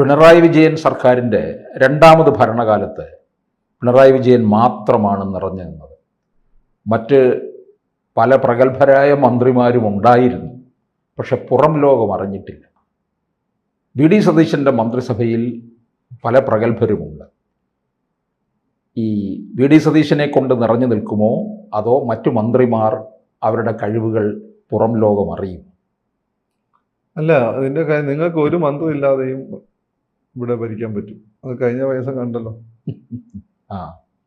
പിണറായി വിജയൻ സർക്കാരിൻ്റെ രണ്ടാമത് ഭരണകാലത്ത് പിണറായി വിജയൻ മാത്രമാണ് നിറഞ്ഞു നിന്നത്. മറ്റ് പല പ്രഗത്ഭരായ മന്ത്രിമാരും ഉണ്ടായിരുന്നു, പക്ഷെ പുറം ലോകം അറിഞ്ഞിട്ടില്ല. വി.ഡി. സതീശൻ്റെ മന്ത്രിസഭയിൽ പല പ്രഗത്ഭരുമുണ്ട്. ഈ വി.ഡി. സതീശനെ കൊണ്ട് നിറഞ്ഞു നിൽക്കുമോ, അതോ മറ്റു മന്ത്രിമാർ അവരുടെ കഴിവുകൾ പുറം ലോകം അറിയും? അല്ല, അതിൻ്റെ കാര്യം നിങ്ങൾക്ക് ഒരു മന്ത്രി ഇല്ലാതെയും ഇവിടെ ഭരിക്കാൻ പറ്റും. അത് കഴിഞ്ഞ വയസ്സം കണ്ടല്ലോ.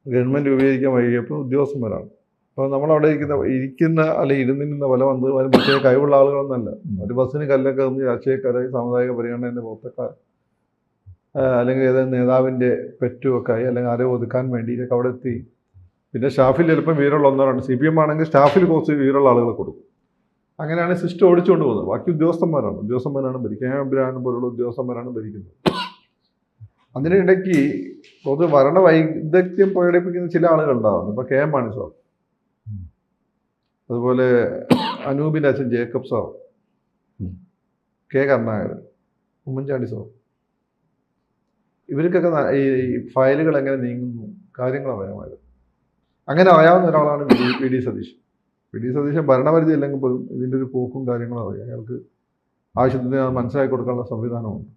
ഗവൺമെൻറ് രൂപീകരിക്കാൻ വൈകിയപ്പോൾ ഉദ്യോഗസ്ഥന്മാരാണ്. അപ്പോൾ നമ്മളവിടെ ഇരിക്കുന്ന ഇരുന്നിരുന്ന പല മന്ത്രിമാരും പ്രത്യേക കഴിവുള്ള ആളുകളൊന്നല്ല. ഒരു ബസ്സിന് കല്ലൊക്കെ എറിഞ്ഞ് രാഷ്ട്രീയക്കാരായി സാമുദായിക പരിഗണനേൻ്റെ പുറത്തൊക്കെ അല്ലെങ്കിൽ ഏതെങ്കിലും നേതാവിൻ്റെ പെറ്റുമൊക്കെയായി അല്ലെങ്കിൽ ആരെ ഒതുക്കാൻ വേണ്ടി ഇതൊക്കെ അവിടെ എത്തി. പിന്നെ സ്റ്റാഫിൽ ചിലപ്പോൾ വീരമുള്ള ഒന്നോരാണ്. CPM ആണെങ്കിൽ സ്റ്റാഫിൽ കുറച്ച് വീരമുള്ള ആളുകളെ കൊടുക്കും. അങ്ങനെയാണ് സിസ്റ്റം ഓടിച്ചുകൊണ്ട് പോകുന്നത്. ബാക്കി ഉദ്യോഗസ്ഥന്മാരാണ് ഭരിക്കുന്നത്. അബ്രാഹിം പോലുള്ള ഉദ്യോഗസ്ഥന്മാരാണ് ഭരിക്കുന്നത്. അതിനിടയ്ക്ക് പൊതു ഭരണ വൈദഗ്ധ്യം പ്രകടിപ്പിക്കുന്ന ചില ആളുകളുണ്ടാവുന്നു. ഇപ്പോൾ KM മാണി സാർ, അതുപോലെ അനൂപിൻ്റെ അച്ഛൻ Jacob sir, K Karunakaran, Oommen Chandy sir, ഇവർക്കൊക്കെ ഈ ഫയലുകൾ എങ്ങനെ നീങ്ങുന്നു കാര്യങ്ങൾ അറിയാമായിരുന്നു. അങ്ങനെ അറിയാവുന്ന ഒരാളാണ് വി.ഡി. സതീശൻ. വി.ഡി. സതീശൻ ഭരണപരിധി ഇല്ലെങ്കിൽ പോലും ഇതിൻ്റെ ഒരു പോക്കും കാര്യങ്ങളും അറിയാം. അയാൾക്ക് ആവശ്യത്തിന് മനസ്സിലാക്കി കൊടുക്കാനുള്ള സംവിധാനമുണ്ട്.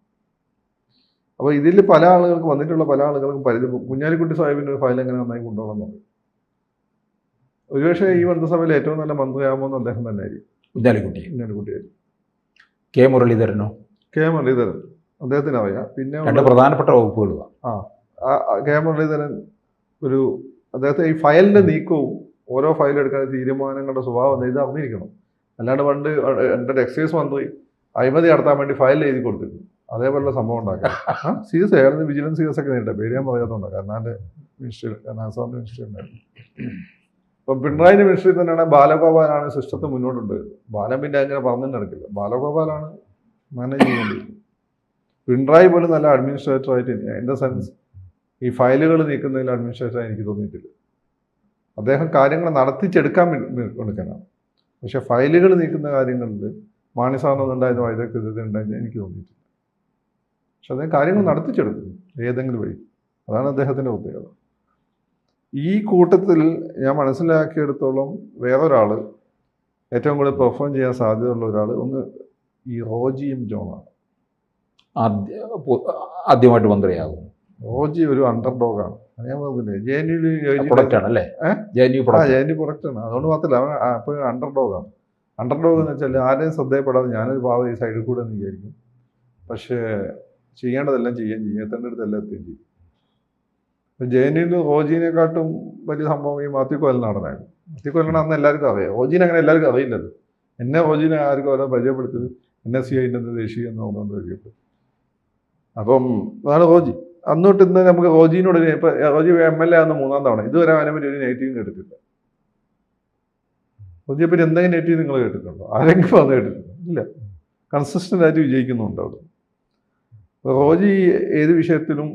അപ്പോൾ ഇതിൽ പല ആളുകൾക്ക് വന്നിട്ടുള്ള പല ആളുകൾക്കും പരിധി. കുഞ്ഞാലിക്കുട്ടി സാഹിബിൻ്റെ ഒരു ഫയൽ എങ്ങനെ നന്നായി കൊണ്ടുപോകണം എന്ന് പറയും. ഒരുപക്ഷെ ഈ മന്ത്രിസഭയിൽ ഏറ്റവും നല്ല മന്ത്രിയാകുമെന്ന് അദ്ദേഹം തന്നെ ആയിരിക്കും. കുഞ്ഞാലിക്കുട്ടിയായിരിക്കും. K. മുരളീധരനോ? K. മുരളീധരൻ അദ്ദേഹത്തിന് അറിയാം. പിന്നെ രണ്ട് പ്രധാനപ്പെട്ട വകുപ്പുകളാണ്. K. മുരളീധരൻ അദ്ദേഹത്തെ ഈ ഫയലിൻ്റെ നീക്കവും ഓരോ ഫയൽ എടുക്കുന്ന തീരുമാനങ്ങളുടെ സ്വഭാവം ഇത് അറിഞ്ഞിരിക്കണം. അല്ലാണ്ട് പണ്ട് എൻ്റെ എക്സൈസ് മന്ത്രി അഴിമതി നടത്താൻ വേണ്ടി ഫയൽ എഴുതി കൊടുത്തിരുന്നു. അതേപോലുള്ള സംഭവം ഉണ്ടാക്കാം. CS ആയിരുന്നു, വിജിലൻസ് കേസൊക്കെ നേരിട്ടെ. പേര് ഞാൻ പറയാത്തതുകൊണ്ട്. കരുണാൻ്റെ മിനിസ്ട്രി ഉണ്ടായിരുന്നു. ഇപ്പം പിണറായിൻ്റെ മിനിസ്ട്രി തന്നെയാണ് ബാലഗോപാലാണ് സിസ്റ്റത്തെ മുന്നോട്ട് കൊണ്ടുവരുന്നത്. ബാലൻ പിന്നെ അങ്ങനെ പറഞ്ഞു നടക്കില്ല. ബാലഗോപാലാണ് മാനേജ് ചെയ്തുകൊണ്ടിരിക്കുന്നത്. പിണറായി പോലും നല്ല അഡ്മിനിസ്ട്രേറ്ററായിട്ട് ഇൻ ദ സെൻസ് ഈ ഫയലുകൾ നീക്കുന്നതിൽ അഡ്മിനിസ്ട്രേറ്ററായി എനിക്ക് തോന്നിയിട്ടില്ല. അദ്ദേഹം കാര്യങ്ങൾ നടത്തിച്ചെടുക്കാൻ കൊടുക്കാനാണ്. പക്ഷെ ഫയലുകൾ നീക്കുന്ന കാര്യങ്ങളിൽ മാണി സാറിനുണ്ടായിരുന്ന വൈദഗ്ധ്യത ഉണ്ടായിരുന്ന എനിക്ക് തോന്നിയിട്ടില്ല. പക്ഷെ അദ്ദേഹം കാര്യങ്ങൾ നടത്തിച്ചെടുക്കുന്നു ഏതെങ്കിലും വഴി. അതാണ് അദ്ദേഹത്തിൻ്റെ പ്രത്യേകത. ഈ കൂട്ടത്തിൽ ഞാൻ മനസ്സിലാക്കിയെടുത്തോളം വേറൊരാൾ ഏറ്റവും കൂടുതൽ പെർഫോം ചെയ്യാൻ സാധ്യതയുള്ള ഒരാൾ ഈ റോജി എം ജോണാണ്. ആദ്യമായിട്ട് മന്ത്രിയാകും. റോജി ഒരു അണ്ടർഡോഗാണ്. ഞാൻ പറഞ്ഞില്ലേ, JNU പ്രൊഡക്റ്റാണ്. അതുകൊണ്ട് മാത്രമല്ല, അവൻ അപ്പോൾ അണ്ടർഡോഗാണ്. അണ്ടർഡോഗ് എന്ന് വെച്ചാൽ ആരെയും ശ്രദ്ധയപ്പെടാതെ ഞാനൊരു പാവം ഈ സൈഡിൽ കൂടെ എന്ന് വിചാരിക്കും. പക്ഷേ ചെയ്യേണ്ടതെല്ലാം എത്തേണ്ടടുത്തെല്ലാം എത്തുകയും ചെയ്യും. ഇപ്പം JNU റോജീനെക്കാട്ടും വലിയ സംഭവം ഈ മാത്യു കോലനാടനായിരുന്നു. മാത്യു കോലനാട് അന്ന് എല്ലാവർക്കും അറിയാം. റോജീനെ അങ്ങനെ എല്ലാവർക്കും അറിയില്ലല്ലോ. റോജീനെ ആർക്കും അവരെ പരിചയപ്പെടുത്തിയത് NSCI ദേശീയ എന്ന് പറഞ്ഞുകൊണ്ട് പരിചയപ്പെട്ടു. അപ്പം അതാണ് റോജി. അന്നോട്ട് ഇന്ന് നമുക്ക് റോജീനോട് ഇപ്പം റോജി MLA ആകുന്ന 3ാം തവണ ഇതുവരെ അവനെ പറ്റി ഒരു നെഗറ്റീവും കേട്ടിട്ടില്ല. റോജിയെ പറ്റി എന്തെങ്കിലും നെഗറ്റീവ് നിങ്ങൾ കേട്ടിട്ടുണ്ടോ? ആരെങ്കിലും വന്ന് കേട്ടിട്ടുണ്ടോ? ഇല്ല. കൺസിസ്റ്റൻ്റ് ആയിട്ട് വിജയിക്കുന്നുണ്ട് അവിടെ. റോജി ഏത് വിഷയത്തിലും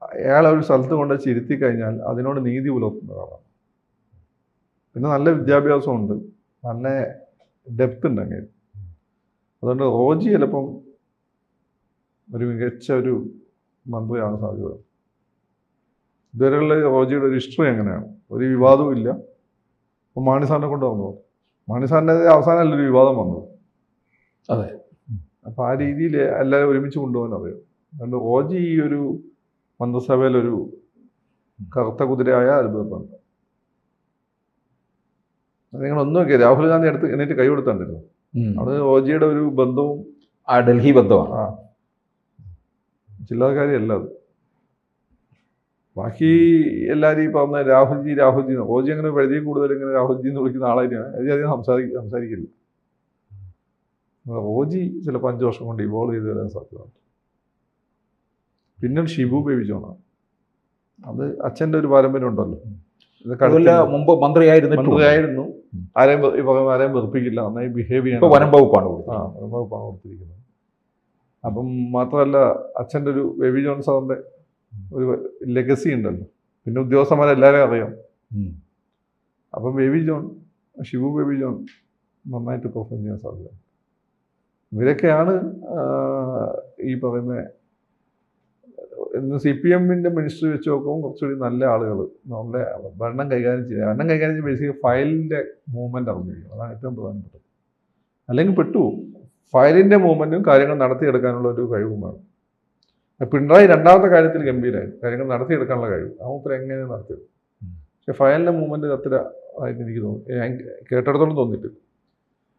അയാളെ ഒരു സ്ഥലത്ത് കൊണ്ട് ചിരുത്തി കഴിഞ്ഞാൽ അതിനോട് നീതി പുലർത്തുന്ന ഒരാളാണ്. പിന്നെ നല്ല വിദ്യാഭ്യാസമുണ്ട്, നല്ല ഡെപ്ത് ഉണ്ട് അങ്ങനെ. അതുകൊണ്ട് റോജി ചിലപ്പം ഒരു മികച്ച ഒരു മന്ത്രിയാണ് സാധ്യത. ഇതുവരെയുള്ള റോജിയുടെ ഒരു ഹിസ്റ്ററി എങ്ങനെയാണ്? ഒരു വിവാദവും ഇല്ല. അപ്പം മാണി സാറിനെ കൊണ്ട് വന്നത്. മാണി സാറിൻ്റെ അവസാനമല്ലൊരു വിവാദം വന്നത്. അതെ. അപ്പം ആ രീതിയിൽ എല്ലാവരും ഒരുമിച്ച് കൊണ്ടുപോകാൻ അറിയാം. അതുകൊണ്ട് റോജി ഈ ഒരു മന്ത്രിസഭയിലൊരു കറുത്ത കുതിരയായ അത്ഭുതപ്പെടുന്നു. നിങ്ങളൊന്നും നോക്കിയ രാഹുൽ ഗാന്ധി എന്നിട്ട് കൈ കൊടുത്താണ്ടിരുന്നു. അവിടെ റോജിയുടെ ഒരു ബന്ധവും ഡൽഹി ബന്ധമാണ്. ചില്ലറക്കാരിയല്ല അത്. ബാക്കി എല്ലാവരും ഈ പറഞ്ഞ രാഹുൽജി റോജി അങ്ങനെ പരിധി കൂടുതൽ ഇങ്ങനെ രാഹുൽജി എന്ന് വിളിക്കുന്ന ആളായിട്ടാണ് അധികം സംസാരിക്കില്ല. റോജി ചിലപ്പോൾ 5 വർഷം കൊണ്ട് ഇവോൾവ് ചെയ്ത് വരാൻ സാധ്യതയുണ്ട്. പിന്നെ ഷിബു ബേബി ജോണാണ്. അത് അച്ഛൻ്റെ ഒരു പാരമ്പര്യം ഉണ്ടല്ലോ. മുമ്പ് മന്ത്രിയായിരുന്നു. ആരെയും വെറുപ്പിക്കില്ല, നന്നായി ബിഹേവ് ചെയ്യാൻ. വനം വകുപ്പാണ് കൊടുത്തിരിക്കുന്നത്. അപ്പം മാത്രമല്ല, അച്ഛൻ്റെ ഒരു ബേബി ജോൺ സാറിൻ്റെ ഒരു ലെഗസി ഉണ്ടല്ലോ. പിന്നെ ഉദ്യോഗസ്ഥന്മാരെല്ലാവരെയും അറിയാം. അപ്പം ഷിബു ബേബി ജോൺ നന്നായിട്ട് പെർഫോം ചെയ്യാൻ സാധ്യത. ഇവരൊക്കെയാണ് ഈ പറയുന്ന ഇന്ന് CPM-ന്റെ മിനിസ്റ്ററി വെച്ച് നോക്കുമ്പോൾ കുറച്ചുകൂടി നല്ല ആളുകൾ നല്ല ഭരണം കൈകാര്യം ചെയ്യുക ബേസിക്കലി ഫയലിൻ്റെ മൂവ്മെൻറ്റ് അറിഞ്ഞിരിക്കും. അതാണ് ഏറ്റവും പ്രധാനപ്പെട്ടത്. അല്ലെങ്കിൽ പെട്ടുപോകും. ഫയലിൻ്റെ മൂവ്മെൻറ്റും കാര്യങ്ങൾ നടത്തിയെടുക്കാനുള്ള ഒരു കഴിവും വേണം. പിണറായി രണ്ടാമത്തെ കാര്യത്തിൽ ഗംഭീരമായി, കാര്യങ്ങൾ നടത്തിയെടുക്കാനുള്ള കഴിവ് അവൻ എങ്ങനെ നടത്തിയെടുക്കും. പക്ഷെ ഫയലിൻ്റെ മൂവ്മെൻറ്റ് അത്ര ആയിട്ട് എനിക്ക് തോന്നി, ഞാൻ കേട്ടിടത്തോളം തോന്നിയിട്ടില്ല.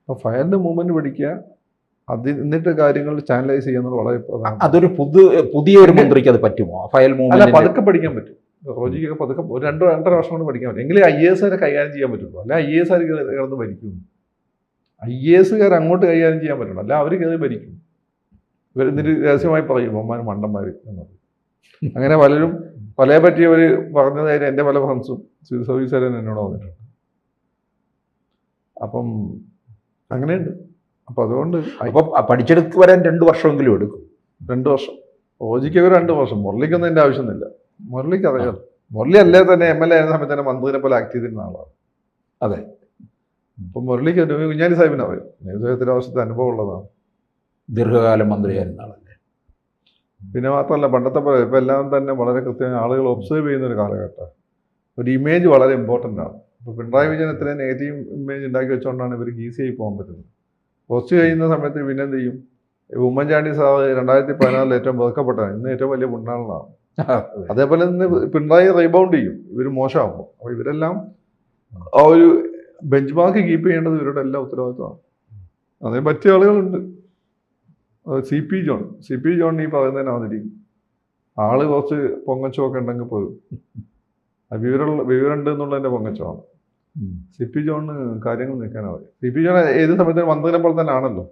അപ്പോൾ ഫയലിൻ്റെ മൂവ്മെൻറ്റ് പിടിക്കുക, എന്നിട്ട് കാര്യങ്ങൾ ചാനലൈസ് ചെയ്യുന്നത് വളരെ പ്രധാനം. അതൊരു പുതിയ ഒരു മന്ത്രിക്ക് അത് പറ്റുമോ? ഫയൽ അല്ല, മൂവ്മെന്റ് പതുക്കെ പഠിക്കാൻ പറ്റും. റോജിക്കൊക്കെ പതുക്കെ ഒരു 2-2.5 വർഷം കൊണ്ട് പഠിക്കാൻ പറ്റും. എങ്കിലും IAS കൈകാര്യം ചെയ്യാൻ പറ്റുള്ളൂ. അല്ല IAS കിടന്ന് ഭരിക്കും. IAS അങ്ങോട്ട് കൈകാര്യം ചെയ്യാൻ പറ്റണം, അല്ല അവർ കയറി ഭരിക്കും. ഇവരെന്നിട്ട് രഹസ്യമായി പറയും അമ്മമാർ മണ്ടന്മാർ എന്നത്. അങ്ങനെ പലരും പലയെ പറ്റി അവർ പറഞ്ഞതായിട്ട് എൻ്റെ പല ഫ്രണ്ട്സും സിവിൽ സർവീസുകാരും എന്നോട് വന്നിട്ടുണ്ട്. അപ്പം അങ്ങനെയുണ്ട്. അപ്പം അതുകൊണ്ട് അപ്പോൾ പഠിച്ചെടുത്ത് വരാൻ 2 വർഷമെങ്കിലും എടുക്കും. 2 വർഷം. റോജിക്ക് 2 വർഷം. മുരളിക്കൊന്നും എൻ്റെ ആവശ്യമൊന്നുമില്ല. മുരളിക്ക് അറിയാം. മുരളി അല്ലേ തന്നെ MLA ആയിരുന്ന സമയത്ത് തന്നെ മന്ത്രിനെ പോലെ ആക്ട് ചെയ്തിരുന്ന ആളാണ്. അതെ. ഇപ്പം മുരളിക്ക് കുഞ്ഞാലി സാഹിബിനെ അറിയാം. ഇത്ര വർഷത്തെ അനുഭവം ഉള്ളതാണ്. ദീർഘകാലം മന്ത്രിയായിരുന്ന ആളല്ലേ. പിന്നെ മാത്രമല്ല, പണ്ടത്തെ പോലെ ഇപ്പം എല്ലാം തന്നെ വളരെ കൃത്യമായി ആളുകൾ ഒബ്സർവ് ചെയ്യുന്ന ഒരു കാലഘട്ടം. ഒരു ഇമേജ് വളരെ ഇമ്പോർട്ടൻ്റ് ആണ്. ഇപ്പോൾ പിണറായി വിജയൻ ഇത്രയും നെഗറ്റീവ് ഇമേജ് ഉണ്ടാക്കി വെച്ചുകൊണ്ടാണ് ഇവർക്ക് ഈസിയായി പോകാൻ പറ്റുന്നത്. കുറച്ച് കഴിയുന്ന സമയത്ത് പിന്നെ എന്ത് ചെയ്യും? ഉമ്മൻചാണ്ടി സാർ 2014 ഏറ്റവും വെറുക്കപ്പെട്ടതാണ്, ഇന്ന് ഏറ്റവും വലിയ പുണ്ണാളാണ്. അതേപോലെ തന്നെ പിണറായി റീബൗണ്ട് ചെയ്യും ഇവർ മോശമാകുമ്പോൾ. അപ്പോൾ ഇവരെല്ലാം ആ ഒരു ബെഞ്ച് മാർക്ക് കീപ്പ് ചെയ്യേണ്ടത് ഇവരുടെ എല്ലാ ഉത്തരവാദിത്വമാണ്. അതിന് പറ്റിയ ആളുകളുണ്ട്. CP ജോൺ ഈ പറയുന്നതിനാന്നിരിക്കും. ആള് കുറച്ച് പൊങ്ങച്ചമൊക്കെ ഉണ്ടെങ്കിൽ പോലും വിവരമുണ്ട് എന്നുള്ളതിൻ്റെ പൊങ്ങച്ചമാണ്. CP ജോണിന് കാര്യങ്ങൾ നിൽക്കാനാവും. CP ജോൺ ഏത് സമയത്ത് മന്ത്രിനെ പോലെ തന്നെ ആണല്ലോ.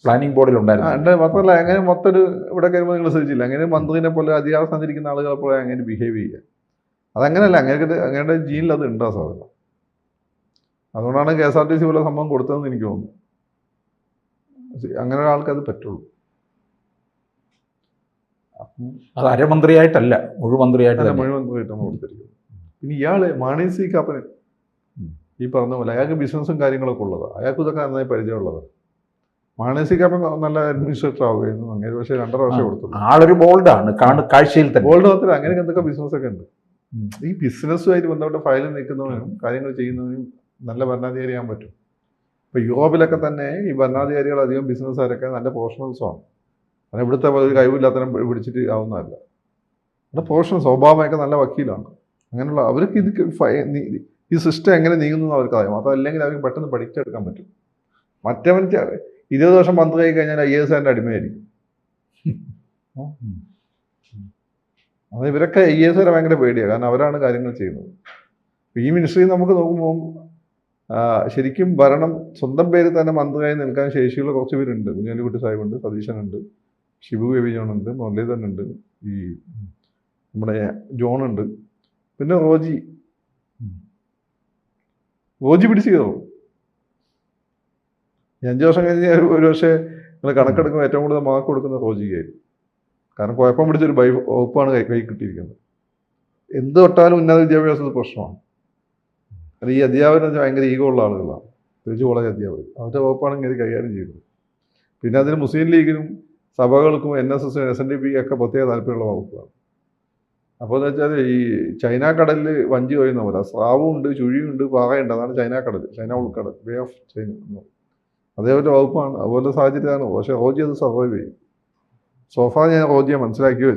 പ്ലാനിംഗ് ബോർഡിൽ ഉണ്ടായിരുന്നു. മാത്രമല്ല, അങ്ങനെ മൊത്തം ഇവിടെ കഴിയുമ്പോൾ നിങ്ങൾ ശ്രദ്ധിച്ചില്ല, അങ്ങനെ മന്ത്രിനെ പോലെ അധികാരം സഞ്ചരിക്കുന്ന ആളുകളെ പോലെ അങ്ങനെ ബിഹേവ് ചെയ്യുക. അതങ്ങനെയല്ല, അങ്ങനെ ജീനിൽ അത് ഉണ്ടാ സാധനം. അതുകൊണ്ടാണ് KSRTC പോലെ സംഭവം കൊടുത്തതെന്ന് എനിക്ക് തോന്നുന്നു. അങ്ങനെ ഒരാൾക്ക് അത് പറ്റുള്ളൂ. അത് അരമന്ത്രിയായിട്ടല്ല, മുഴുമന്ത്രിയായിട്ടല്ല. മുഴുമന്ത്രിയായിട്ടാണ് കൊടുത്തിരിക്കുന്നത്. പിന്നെ ഇയാള് മാണി സി കാപ്പന് ഈ പറഞ്ഞ പോലെ അയാൾക്ക് ബിസിനസ്സും കാര്യങ്ങളൊക്കെ ഉള്ളതാണ്. അയാൾക്ക് ഇതൊക്കെ നന്നായി പരിചയമുള്ളതാണ്. മാണി സി കാപ്പൻ നല്ല അഡ്മിനിസ്ട്രേറ്റർ ആവുകയായിരുന്നു. അങ്ങനെ പക്ഷേ 2.5 വർഷം കൊടുത്തു. ആളൊരു ബോൾഡാണ്, കാഴ്ചയിൽ തന്നെ. ബോൾഡ് മാത്രമല്ല, അങ്ങനെ എന്തൊക്കെ ബിസിനസ്സൊക്കെ ഉണ്ട്. ഈ ബിസിനസ്സുമായിട്ട് ബന്ധപ്പെട്ട ഫയലിൽ നിൽക്കുന്നവനും കാര്യങ്ങൾ ചെയ്യുന്നവനും നല്ല ഭരണാധികാരിയാകാൻ പറ്റും. ഇപ്പോൾ യൂറോപ്പിലൊക്കെ തന്നെ ഈ ഭരണാധികാരികൾ അധികം ബിസിനസ്സുകാരൊക്കെ നല്ല പ്രൊഫഷണൽസുമാണ്. കാരണം ഇവിടുത്തെ ഒരു കഴിവില്ലാത്തരം പിടിച്ചിട്ട് ആവുന്നതല്ല. അവിടെ പ്രൊഫഷണൽസ് ഒബാമയൊക്കെ നല്ല വക്കീലാണ്. അങ്ങനെയുള്ള അവർക്ക് ഈ സിസ്റ്റം എങ്ങനെ നീങ്ങുന്നു അവർക്കറിയാം. അതല്ലെങ്കിൽ അവർക്ക് പെട്ടെന്ന് പഠിച്ചെടുക്കാൻ പറ്റും. മറ്റവൻ 20 വർഷം മന്ത്രിയായി കഴിഞ്ഞാൽ IAS അടിമയായിരിക്കും. അത് ഇവരൊക്കെ IAS ഭയങ്കര പേടിയാണ്. കാരണം അവരാണ് കാര്യങ്ങൾ ചെയ്യുന്നത്. ഈ മിനിസ്ട്രി നമുക്ക് നോക്കുമ്പോൾ ശരിക്കും ഭരണം സ്വന്തം പേര് തന്നെ മന്ത്രിയായി നിൽക്കാൻ ശേഷിയുള്ള കുറച്ച് പേരുണ്ട്. കുഞ്ഞാലിക്കുട്ടി സാഹിബുണ്ട്, സതീശനുണ്ട്, ഷിബു ബേബി ജോണുണ്ട്, മുരളീധരനുണ്ട്, ഈ നമ്മുടെ ജോണുണ്ട്, പിന്നെ റോജി പിടിച്ച് കയറും. 5 വർഷം കഴിഞ്ഞ് ഒരു പക്ഷേ നിങ്ങൾ കണക്കെടുക്കുമ്പോൾ ഏറ്റവും കൂടുതൽ മാർക്ക് കൊടുക്കുന്ന റോജിക്കായിരിക്കും. കാരണം കുഴപ്പം പിടിച്ചൊരു വകുപ്പാണ് കൈ കിട്ടിയിരിക്കുന്നത്. എന്ത് തൊട്ടാലും ഉന്നത വിദ്യാഭ്യാസത്തിൽ പ്രശ്നമാണ്. അത് ഈ അധ്യാപകർ ഭയങ്കര ഈഗോ ഉള്ള ആളുകളാണ്. തിരിച്ചു കോളേജ് അധ്യാപകർ അവരുടെ വകുപ്പാണ് ഇങ്ങനെ കൈകാര്യം ചെയ്യുന്നത്. പിന്നെ അതിന് മുസ്ലിം ലീഗിനും സഭകൾക്കും NSS SNDP ഒക്കെ പ്രത്യേക താല്പര്യമുള്ള വകുപ്പാണ്. അപ്പോൾ എന്ന് വെച്ചാൽ ഈ ചൈന കടലിൽ വഞ്ചി കൊയ്യുന്ന പോലെ സ്രാവും ഉണ്ട്, ചുഴിയുണ്ട്, പാറയുണ്ട്. അതാണ് ചൈന കടൽ, ചൈന ഉൾക്കടൽ, ബേ ഓഫ് ചൈന. അതേപോലെ വകുപ്പാണ്, അതുപോലെ സാഹചര്യമാണ്. പക്ഷേ റോജി അത് സർവൈവ് ചെയ്യും. സോഫാ ഞാൻ റോജിയെ മനസ്സിലാക്കി